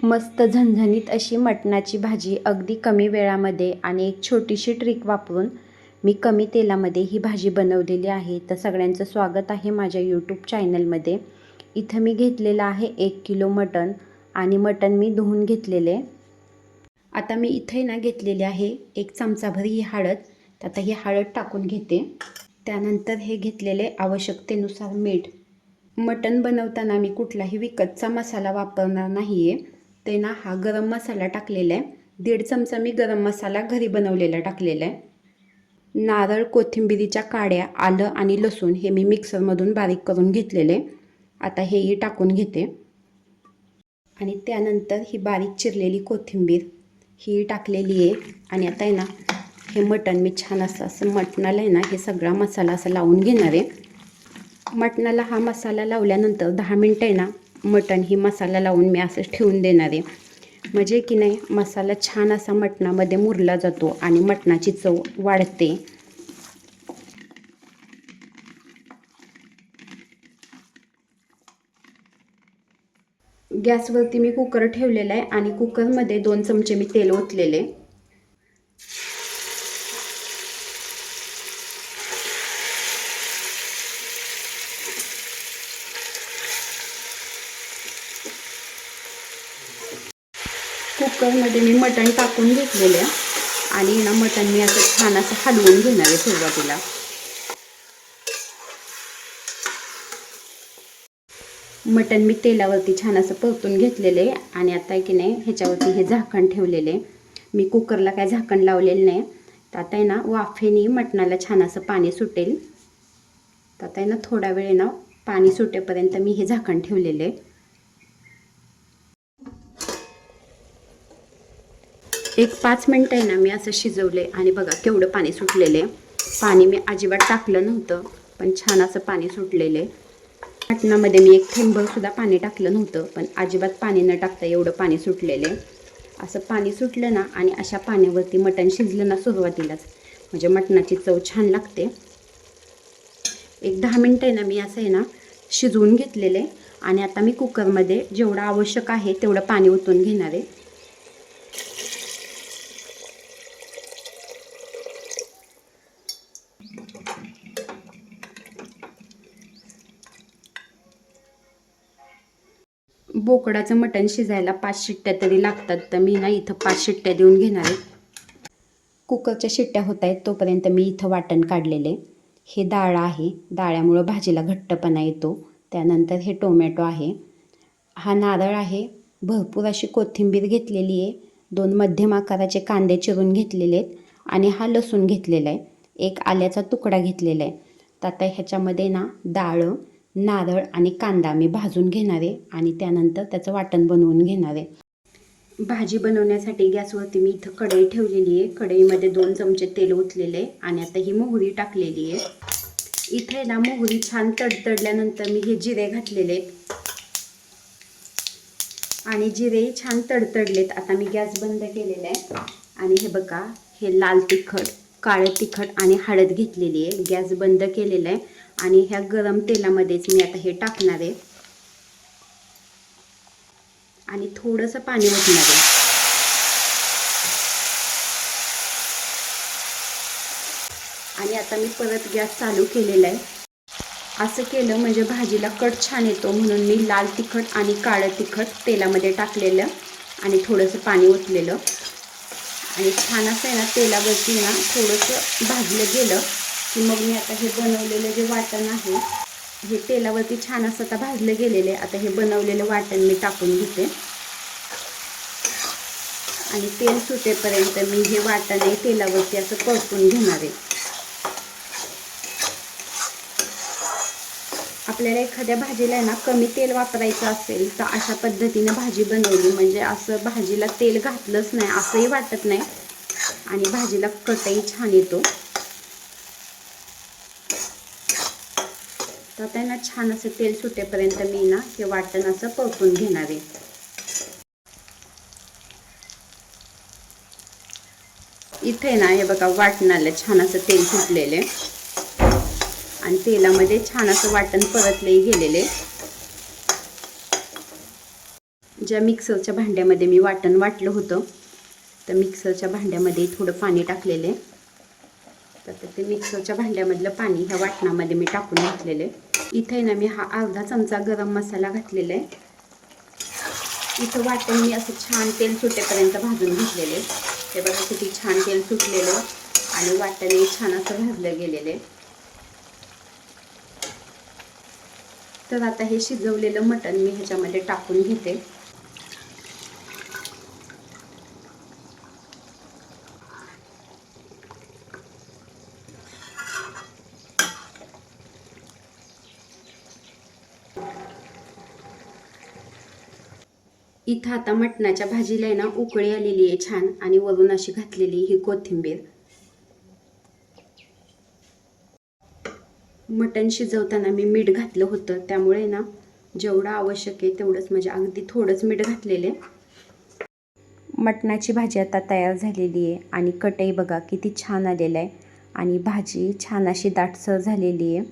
मस्त झणझणीत अशी मटणाची भाजी अगदी कमी वेळामध्ये आणि एक छोटीशी ट्रिक वापरून मी कमी तेलामध्ये ही भाजी बनवलेली आहे. तर सगळ्यांचं स्वागत आहे माझ्या यूट्यूब चॅनलमध्ये. इथं मी घेतलेलं आहे 1 किलो मटण आणि मटण मी धुवून घेतलेले. आता मी इथे ना घेतलेली आहे 1 चमचाभर ही हळद. तर आता ही हळद टाकून घेते. त्यानंतर हे घेतलेले आवश्यकतेनुसार मीठ. मटण बनवताना मी कुठलाही विकतचा मसाला वापरणार नाही आहे. ते ना हा गरम मसाला टाकलेला आहे. 1.5 चमचा मी गरम मसाला घरी बनवलेला टाकलेला आहे. नारळ, कोथिंबिरीच्या काड्या, आलं आणि लसूण हे मी मिक्सरमधून बारीक करून घेतलेले. आता हेही टाकून घेते आणि त्यानंतर ही बारीक चिरलेली कोथिंबीर ही टाकलेली आहे. आणि आता आहे ना हे मटण मी छान असं मटणाला आहे ना हे सगळा मसाला असा लावून घेणार आहे. मटणाला हा मसाला लावल्यानंतर 10 मिनटं आहे ना मटण ही मसाला लावून मी असं ठेवून देणार आहे. म्हणजे की नाही मसाला छान असा मटणामध्ये मुरला जातो आणि मटणाची चव वाढते. गॅसवरती मी कुकर ठेवलेला आहे आणि कुकरमध्ये 2 चमचे मी तेल ओतलेले. कुकरमध्ये मी मटण टाकून घेतलेलं आहे आणि ना मटण मी असं छान असं हलवून घेणार आहे सुरुवातीला. मटण मी तेलावरती छान असं परतून घेतलेले आणि आता की नाही ह्याच्यावरती हे झाकण ठेवलेले. मी कुकरला काय झाकण लावलेलं नाही. तर आता आहे ना वाफेने मटणाला छान असं पाणी सुटेल. तर आता आहे ना थोडा वेळ ना पाणी सुटेपर्यंत मी हे झाकण ठेवलेले. एक 5 मिनटं आहे ना मी असं शिजवले आणि बघा केवढं पाणी सुटलेले. पाणी मी अजिबात टाकलं नव्हतं पण छान असं पाणी सुटलेले. मटणामध्ये मी एक थेंबसुद्धा पाणी टाकलं नव्हतं पण अजिबात पाणी न टाकता एवढं पाणी सुटलेले. असं पाणी सुटलं ना आणि अशा पाण्यावरती मटण शिजलं ना सुरुवातीलाच म्हणजे मटणाची चव छान लागते. एक 10 मिनटं आहे ना मी असं आहे ना शिजवून घेतलेले आणि आता मी कुकरमध्ये जेवढं आवश्यक आहे तेवढं पाणी ओतून घेणार आहे. बोकडाचं मटण शिजायला 5 शिट्ट्या तरी लागतात. तर मी ना इथं 5 शिट्ट्या देऊन घेणार आहे. कुकरच्या शिट्ट्या होत आहेत तोपर्यंत मी इथं वाटण काढलेले. हे डाळ आहे. डाळ्यामुळं भाजीला घट्टपणा येतो. त्यानंतर हे टोमॅटो आहे. हा नारळ आहे. भरपूर अशी कोथिंबीर घेतलेली आहे. 2 मध्यम आकाराचे कांदे चिरून घेतलेले आहेत आणि हा लसूण घेतलेला आहे. एक आल्याचा तुकडा घेतलेला आहे. तर आता ह्याच्यामध्ये ना डाळ, नारळ आणि कांदा मी भाजून घेणार आहे आणि त्यानंतर त्याचं वाटण बनवून घेणार आहे. भाजी बनवण्यासाठी गॅसवरती मी इथं कढई ठेवलेली आहे. कढईमध्ये 2 चमचे तेल ओतलेले आणि आता ही मोहरी टाकलेली आहे. इथे ना मोहरी छान तडतडल्यानंतर मी हे जिरे घातलेले आणि जिरे छान तडतडलेत. आता मी गॅस बंद केलेला आहे आणि हे बघा हे लाल तिखट, काळं तिखट आणि हळद घेतलेली आहे. गॅस बंद केलेला आहे आणि ह्या गरम तेलामध्येच मी आता हे टाकणार आहे आणि थोडंसं पाणी ओतणार आहे. आणि आता मी परत गॅस चालू केलेला आहे. असं केलं म्हणजे भाजीला कट छान येतो म्हणून मी लाल तिखट आणि काळं तिखट तेलामध्ये टाकलेलं आणि थोडंसं पाणी ओतलेलं आणि छान असं आहे ना तेलावरती ना थोडंसं भाजलं गेलं की मग मी आता हे बनवलेलं जे वाटण आहे हे तेलावरती छान असं आता भाजलं गेलेलं आहे. आता हे बनवलेलं वाटण मी टाकून घेते आणि तेल सुटेपर्यंत मी हे वाटण आहे तेलावरती असं परतून घेणार आहे. आपल्याला एखाद्या भाजीला आहे ना कमी तेल वापरायचं असेल तर अशा पद्धतीने भाजी बनवली म्हणजे असं भाजीला तेल घातलंच नाही असंही वाटत नाही आणि भाजीला कटही छान येतो. तर आता ना छान असं तेल सुटेपर्यंत मी ना हे वाटण असं परतून घेणार आहे. इथे ना हे बघा वाटणाला छान असं तेल सुटलेले आणि तेलामध्ये छान असं वाटण परतले गेलेले. ज्या मिक्सरच्या भांड्यामध्ये मी वाटण वाटलं होतं, तर मिक्सरच्या भांड्यामध्ये थोडं पाणी टाकलेलं आहे. तर ते मिक्सरच्या भांड्यामधलं पाणी ह्या वाटणामध्ये मी टाकून घातलेलं आहे. इथे ना मी हा अर्धा चमचा गरम मसाला घातलेला आहे. इथं वाटण मी असं छान तेल सुटेपर्यंत भाजून घेतलेले. हे बघा किती छान तेल सुटलेलं आणि वाटणही छान असं भाजलं गेलेलं आहे. तर आता हे शिजवलेलं मटण मी ह्याच्यामध्ये टाकून घेते. इथं आता मटणाच्या भाजीला आहे ना उकळी आलेली आहे छान, आणि वरून अशी घातलेली ही कोथिंबीर. मटण शिजवताना मी मीठ घातलं होतं, त्यामुळे ना जेवढं आवश्यक आहे तेवढंच, म्हणजे अगदी थोडंच मीठ घातलेले. मटणाची भाजी आता तयार झालेली आहे आणि कटई बघा किती छान आलेला आहे आणि भाजी छान अशी दाटसर झालेली आहे.